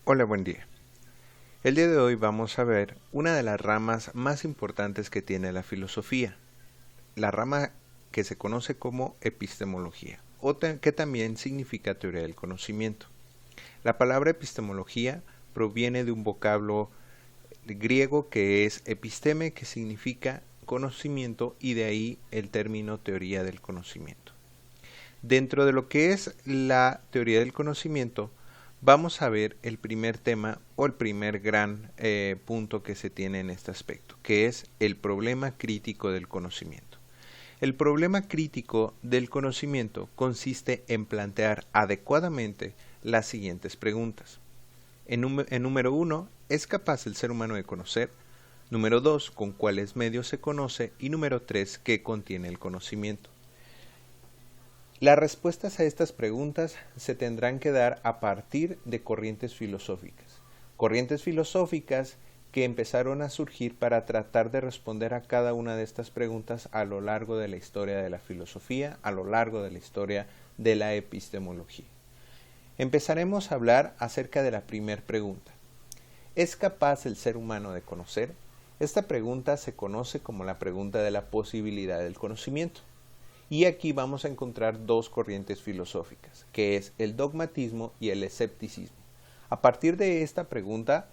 Hola, buen día. El día de hoy vamos a ver una de las ramas más importantes que tiene la filosofía, la rama que se conoce como epistemología, que también significa teoría del conocimiento. La palabra epistemología proviene de un vocablo griego que es episteme, que significa conocimiento, y de ahí el término teoría del conocimiento. Dentro de lo que es la teoría del conocimiento, vamos a ver el primer tema o el primer gran punto que se tiene en este aspecto, que es el problema crítico del conocimiento. El problema crítico del conocimiento consiste en plantear adecuadamente las siguientes preguntas. En número 1, ¿es capaz el ser humano de conocer? Número 2, ¿con cuáles medios se conoce? Y número 3, ¿qué contiene el conocimiento? Las respuestas a estas preguntas se tendrán que dar a partir de corrientes filosóficas que empezaron a surgir para tratar de responder a cada una de estas preguntas a lo largo de la historia de la filosofía, a lo largo de la historia de la epistemología. Empezaremos a hablar acerca de la primera pregunta. ¿Es capaz el ser humano de conocer? Esta pregunta se conoce como la pregunta de la posibilidad del conocimiento. Y aquí vamos a encontrar dos corrientes filosóficas, que es el dogmatismo y el escepticismo. A partir de esta pregunta,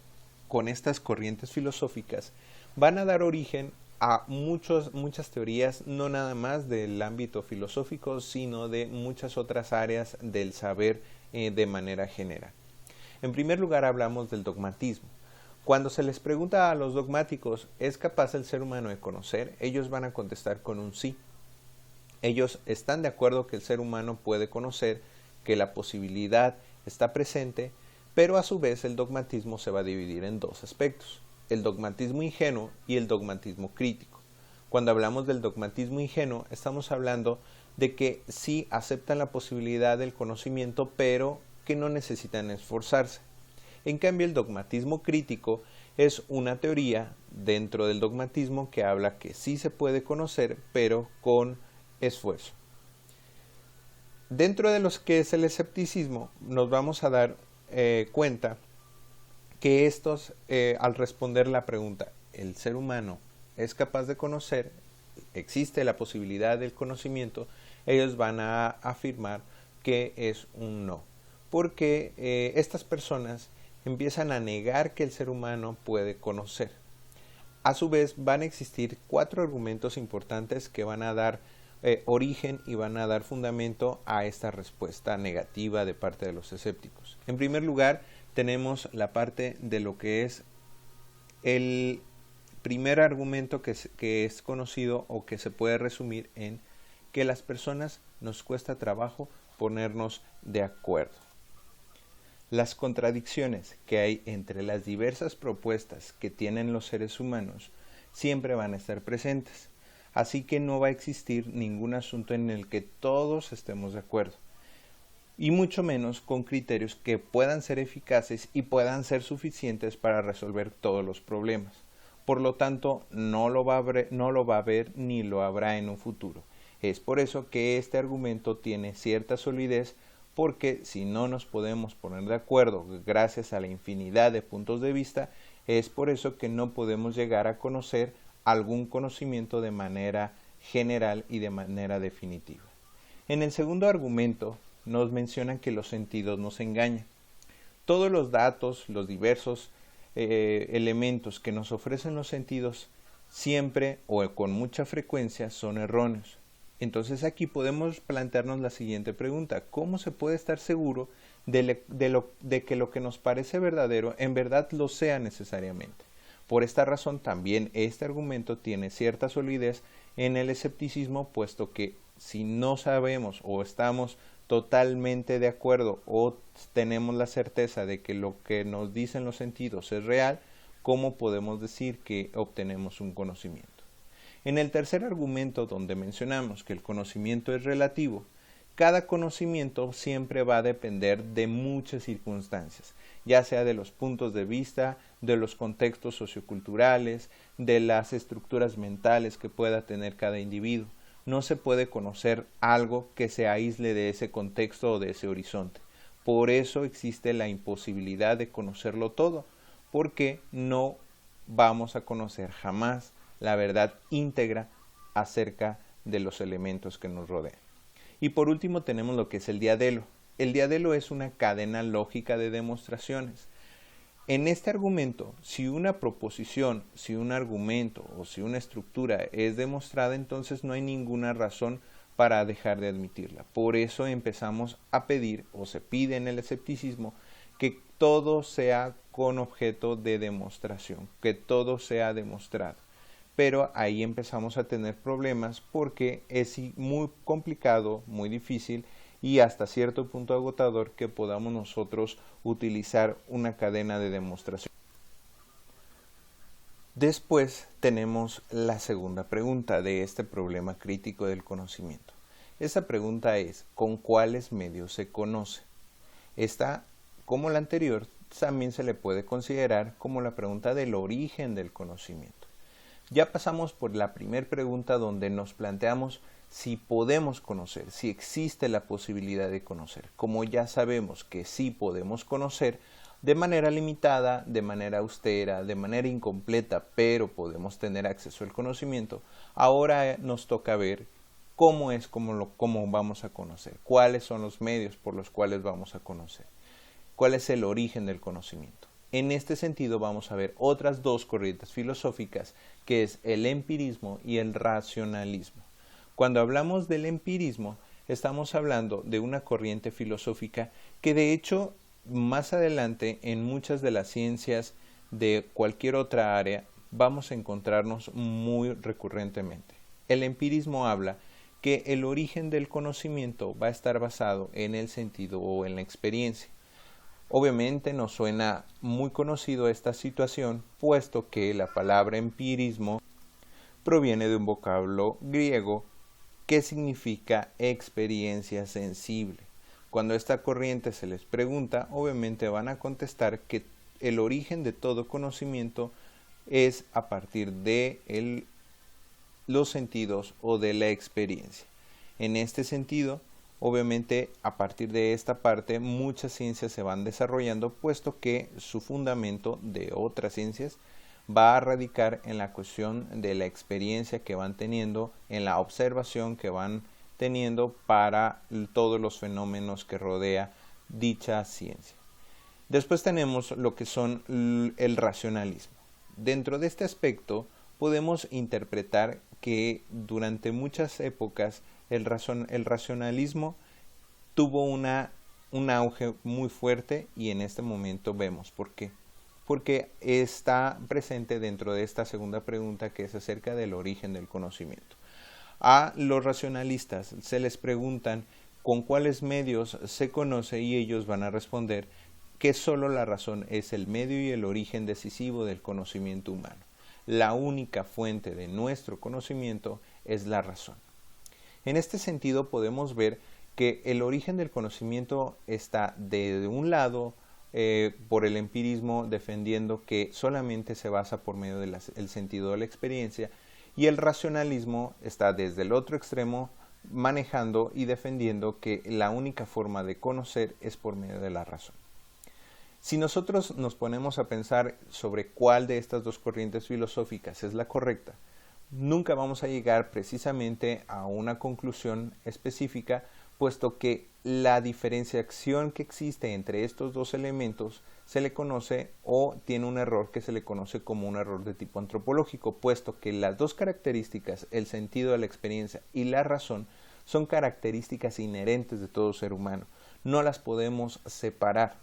con estas corrientes filosóficas, van a dar origen a muchas teorías, no nada más del ámbito filosófico, sino de muchas otras áreas del saber de manera general. En primer lugar, hablamos del dogmatismo. Cuando se les pregunta a los dogmáticos, ¿es capaz el ser humano de conocer?, ellos van a contestar con un sí. Ellos están de acuerdo que el ser humano puede conocer, que la posibilidad está presente, pero a su vez el dogmatismo se va a dividir en dos aspectos, el dogmatismo ingenuo y el dogmatismo crítico. Cuando hablamos del dogmatismo ingenuo, estamos hablando de que sí aceptan la posibilidad del conocimiento, pero que no necesitan esforzarse. En cambio, el dogmatismo crítico es una teoría dentro del dogmatismo que habla que sí se puede conocer, pero con esfuerzo. Dentro de lo que es el escepticismo, nos vamos a dar cuenta que estos, al responder la pregunta, ¿el ser humano es capaz de conocer? ¿Existe la posibilidad del conocimiento? Ellos van a afirmar que es un no, porque estas personas empiezan a negar que el ser humano puede conocer. A su vez, van a existir cuatro argumentos importantes que van a dar origen y van a dar fundamento a esta respuesta negativa de parte de los escépticos. En primer lugar, tenemos la parte de lo que es el primer argumento que es conocido o que se puede resumir en que las personas nos cuesta trabajo ponernos de acuerdo. Las contradicciones que hay entre las diversas propuestas que tienen los seres humanos siempre van a estar presentes. Así que no va a existir ningún asunto en el que todos estemos de acuerdo, y mucho menos con criterios que puedan ser eficaces y puedan ser suficientes para resolver todos los problemas. Por lo tanto, no lo va a haber ni lo habrá en un futuro. Es por eso que este argumento tiene cierta solidez, porque si no nos podemos poner de acuerdo gracias a la infinidad de puntos de vista, es por eso que no podemos llegar a conocer algún conocimiento de manera general y de manera definitiva. En el segundo argumento nos mencionan que los sentidos nos engañan. Todos los datos, los diversos elementos que nos ofrecen los sentidos siempre o con mucha frecuencia son erróneos. Entonces aquí podemos plantearnos la siguiente pregunta: ¿cómo se puede estar seguro de que lo que nos parece verdadero en verdad lo sea necesariamente? Por esta razón también este argumento tiene cierta solidez en el escepticismo, puesto que si no sabemos o estamos totalmente de acuerdo o tenemos la certeza de que lo que nos dicen los sentidos es real, ¿cómo podemos decir que obtenemos un conocimiento? En el tercer argumento, donde mencionamos que el conocimiento es relativo, cada conocimiento siempre va a depender de muchas circunstancias, ya sea de los puntos de vista, de los contextos socioculturales, de las estructuras mentales que pueda tener cada individuo. No se puede conocer algo que se aísle de ese contexto o de ese horizonte. Por eso existe la imposibilidad de conocerlo todo, porque no vamos a conocer jamás la verdad íntegra acerca de los elementos que nos rodean. Y por último tenemos lo que es el diadelo. El diadelo es una cadena lógica de demostraciones. En este argumento, si una proposición, si un argumento o si una estructura es demostrada, entonces no hay ninguna razón para dejar de admitirla. Por eso empezamos a pedir, o se pide en el escepticismo, que todo sea con objeto de demostración, que todo sea demostrado. Pero ahí empezamos a tener problemas porque es muy complicado, muy difícil y hasta cierto punto agotador que podamos nosotros utilizar una cadena de demostración. Después tenemos la segunda pregunta de este problema crítico del conocimiento. Esta pregunta es, ¿con cuáles medios se conoce? Esta, como la anterior, también se le puede considerar como la pregunta del origen del conocimiento. Ya pasamos por la primera pregunta donde nos planteamos si podemos conocer, si existe la posibilidad de conocer. Como ya sabemos que sí podemos conocer, de manera limitada, de manera austera, de manera incompleta, pero podemos tener acceso al conocimiento, ahora nos toca ver cómo vamos a conocer, cuáles son los medios por los cuales vamos a conocer, cuál es el origen del conocimiento. En este sentido vamos a ver otras dos corrientes filosóficas, que es el empirismo y el racionalismo. Cuando hablamos del empirismo, estamos hablando de una corriente filosófica que de hecho más adelante en muchas de las ciencias de cualquier otra área vamos a encontrarnos muy recurrentemente. El empirismo habla que el origen del conocimiento va a estar basado en el sentido o en la experiencia. Obviamente nos suena muy conocido esta situación, puesto que la palabra empirismo proviene de un vocablo griego que significa experiencia sensible. Cuando a esta corriente se les pregunta, obviamente van a contestar que el origen de todo conocimiento es a partir de los sentidos o de la experiencia. En este sentido, obviamente a partir de esta parte muchas ciencias se van desarrollando, puesto que su fundamento de otras ciencias va a radicar en la cuestión de la experiencia que van teniendo, en la observación que van teniendo para todos los fenómenos que rodea dicha ciencia. Después tenemos lo que son el racionalismo. Dentro de este aspecto podemos interpretar que durante muchas épocas el racionalismo tuvo un auge muy fuerte y en este momento vemos por qué. Porque está presente dentro de esta segunda pregunta que es acerca del origen del conocimiento. A los racionalistas se les preguntan con cuáles medios se conoce y ellos van a responder que solo la razón es el medio y el origen decisivo del conocimiento humano. La única fuente de nuestro conocimiento es la razón. En este sentido podemos ver que el origen del conocimiento está de un lado por el empirismo defendiendo que solamente se basa por medio del sentido de la experiencia, y el racionalismo está desde el otro extremo manejando y defendiendo que la única forma de conocer es por medio de la razón. Si nosotros nos ponemos a pensar sobre cuál de estas dos corrientes filosóficas es la correcta, nunca vamos a llegar precisamente a una conclusión específica, puesto que la diferenciación que existe entre estos dos elementos se le conoce o tiene un error que se le conoce como un error de tipo antropológico, puesto que las dos características, el sentido de la experiencia y la razón, son características inherentes de todo ser humano. No las podemos separar,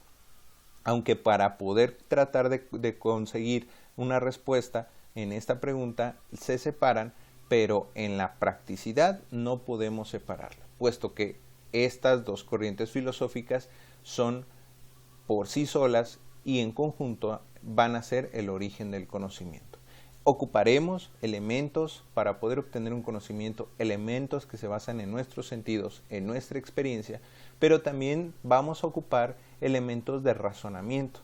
aunque para poder tratar de conseguir una respuesta en esta pregunta se separan, pero en la practicidad no podemos separarla, puesto que estas dos corrientes filosóficas son por sí solas y en conjunto van a ser el origen del conocimiento. Ocuparemos elementos para poder obtener un conocimiento, elementos que se basan en nuestros sentidos, en nuestra experiencia, pero también vamos a ocupar elementos de razonamiento.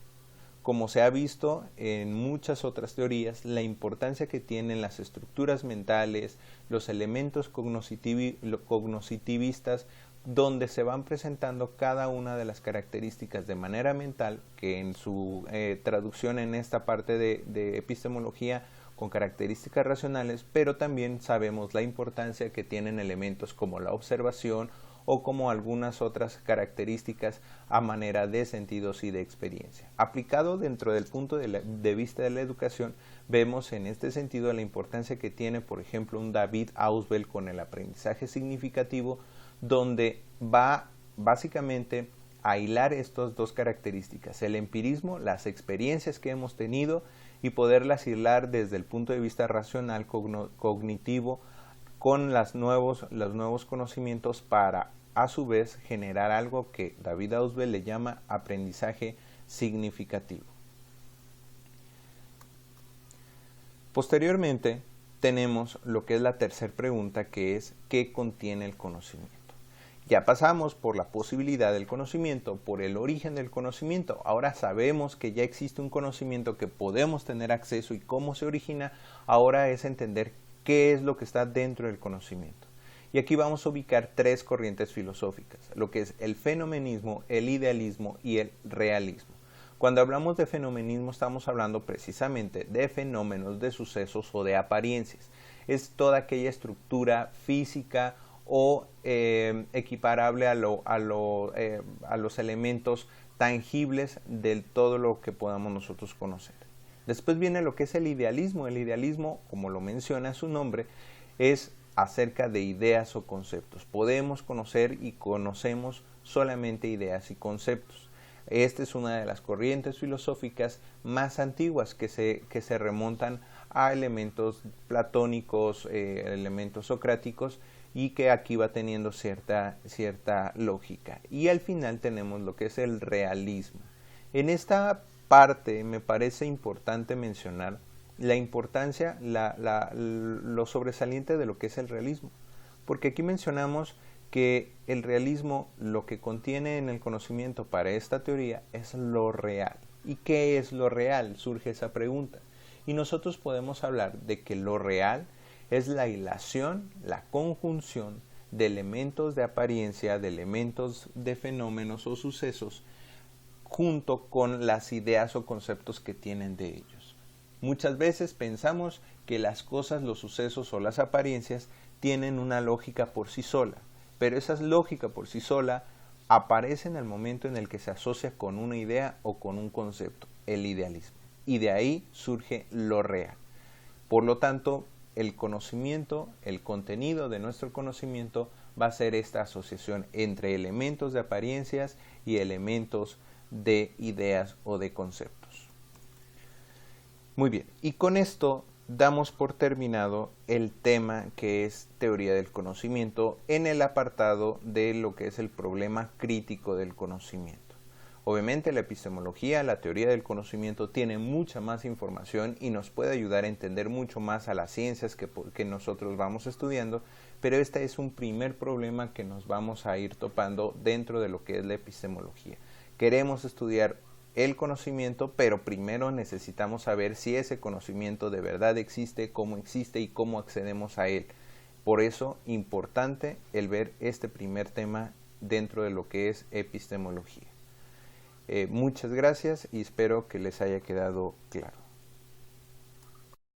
Como se ha visto en muchas otras teorías, la importancia que tienen las estructuras mentales, los elementos cognitivistas donde se van presentando cada una de las características de manera mental, que en su traducción en esta parte de epistemología con características racionales, pero también sabemos la importancia que tienen elementos como la observación o como algunas otras características a manera de sentidos y de experiencia. Aplicado dentro del punto de vista de la educación, vemos en este sentido la importancia que tiene, por ejemplo, un David Ausubel con el aprendizaje significativo, donde va básicamente a hilar estas dos características, el empirismo, las experiencias que hemos tenido, y poderlas hilar desde el punto de vista racional, cognitivo, con los nuevos conocimientos para, a su vez, generar algo que David Ausubel le llama aprendizaje significativo. Posteriormente, tenemos lo que es la tercera pregunta, que es ¿qué contiene el conocimiento? Ya pasamos por la posibilidad del conocimiento, por el origen del conocimiento. Ahora sabemos que ya existe un conocimiento que podemos tener acceso y cómo se origina. Ahora es entender qué es lo que está dentro del conocimiento. Y aquí vamos a ubicar tres corrientes filosóficas, lo que es el fenomenismo, el idealismo y el realismo. Cuando hablamos de fenomenismo estamos hablando precisamente de fenómenos, de sucesos o de apariencias. Es toda aquella estructura física o equiparable a los elementos tangibles de todo lo que podamos nosotros conocer. Después viene lo que es el idealismo. El idealismo, como lo menciona su nombre, es acerca de ideas o conceptos. Podemos conocer y conocemos solamente ideas y conceptos. Esta es una de las corrientes filosóficas más antiguas que se remontan a elementos platónicos, elementos socráticos, y que aquí va teniendo cierta lógica. Y al final tenemos lo que es el realismo. En esta parte me parece importante mencionar la importancia, lo sobresaliente de lo que es el realismo, porque aquí mencionamos que el realismo lo que contiene en el conocimiento para esta teoría es lo real. ¿Y qué es lo real? Surge esa pregunta. Y nosotros podemos hablar de que lo real es la hilación, la conjunción de elementos de apariencia, de elementos de fenómenos o sucesos, junto con las ideas o conceptos que tienen de ellos. Muchas veces pensamos que las cosas, los sucesos o las apariencias tienen una lógica por sí sola, pero esa lógica por sí sola aparece en el momento en el que se asocia con una idea o con un concepto, el idealismo, y de ahí surge lo real. Por lo tanto, el conocimiento, el contenido de nuestro conocimiento va a ser esta asociación entre elementos de apariencias y elementos de ideas o de conceptos. Muy bien, y con esto damos por terminado el tema que es teoría del conocimiento en el apartado de lo que es el problema crítico del conocimiento. Obviamente la epistemología, la teoría del conocimiento, tiene mucha más información y nos puede ayudar a entender mucho más a las ciencias que nosotros vamos estudiando, pero este es un primer problema que nos vamos a ir topando dentro de lo que es la epistemología. Queremos estudiar el conocimiento, pero primero necesitamos saber si ese conocimiento de verdad existe y cómo accedemos a él. Por eso, importante el ver este primer tema dentro de lo que es epistemología. Muchas gracias y espero que les haya quedado claro.